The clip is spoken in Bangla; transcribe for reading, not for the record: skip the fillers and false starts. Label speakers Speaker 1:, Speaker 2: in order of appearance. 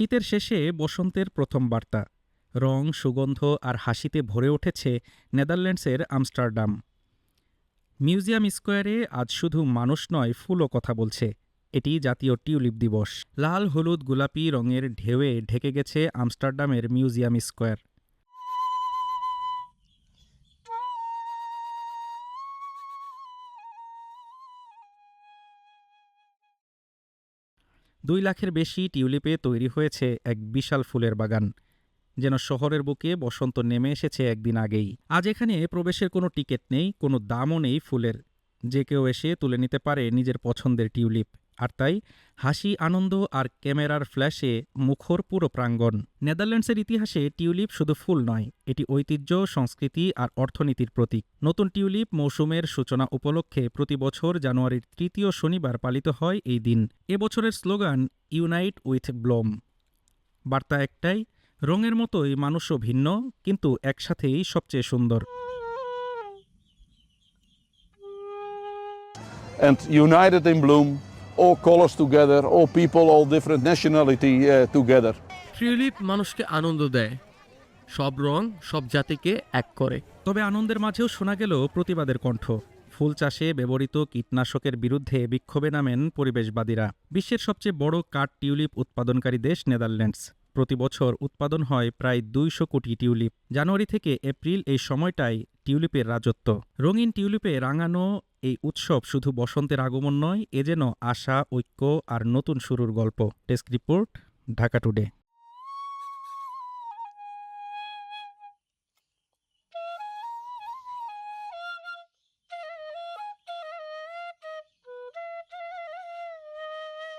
Speaker 1: শীতের শেষে বসন্তের প্রথম বার্তা। রং, সুগন্ধ আর হাসিতে ভরে উঠেছে নেদারল্যান্ডসের আমস্টারডাম। মিউজিয়াম স্কোয়ারে আজ শুধু মানুষ নয়, ফুলও কথা বলছে। এটি জাতীয় টিউলিপ দিবস। লাল, হলুদ, গোলাপি রঙের ঢেউয়ে ঢেকে গেছে আমস্টারডামের মিউজিয়াম স্কোয়ার। দুই লাখের বেশি টিউলিপে তৈরি হয়েছে এক বিশাল ফুলের বাগান, যেন শহরের বুকে বসন্ত নেমে এসেছে একদিন আগেই। আজ এখানে প্রবেশের কোনো টিকিট নেই, কোনো দামও নেই ফুলের। যে কেউ এসে তুলে নিতে পারে নিজের পছন্দের টিউলিপ। আর তাই হাসি, আনন্দ আর ক্যামেরার ফ্ল্যাশে মুখর পুরো প্রাঙ্গণ। নেদারল্যান্ডসের ইতিহাসে টিউলিপ শুধু ফুল নয়, এটি ঐতিহ্য, সংস্কৃতি আর অর্থনীতির প্রতীক। নতুন টিউলিপ মৌসুমের সূচনা উপলক্ষে প্রতি বছর জানুয়ারির তৃতীয় শনিবার পালিত হয় এই দিন। এবছরের স্লোগান ইউনাইট উইথ ব্লোম। বার্তা একটাই, রঙের মতোই মানুষও ভিন্ন, কিন্তু একসাথেই সবচেয়ে সুন্দর।
Speaker 2: And united in bloom, all colors together, all people, all different nationality together.
Speaker 3: Tulip মানুষকে আনন্দ দেয়, সব রং সব জাতিকে এক করে।
Speaker 1: তবে আনন্দের মাঝেও শোনা গেল প্রতিবাদের কণ্ঠ। ফুল চাষে ব্যবহৃত কীটনাশকের বিরুদ্ধে বিক্ষোভে নামেন পরিবেশবাদীরা। বিশ্বের সবচেয়ে বড় কাঠ টিউলিপ উৎপাদনকারী দেশ নেদারল্যান্ডস। প্রতি বছর উৎপাদন হয় প্রায় 200 কোটি টিউলিপ। জানুয়ারি থেকে এপ্রিল এই সময়টাই টিউলিপের রাজত্ব। রঙিন টিউলিপে রাঙানো এই উৎসব শুধু বসন্তের আগমন নয়, এ যেন আশা, ঐক্য আর নতুন শুরুর গল্প। Desk report, Dhaka today.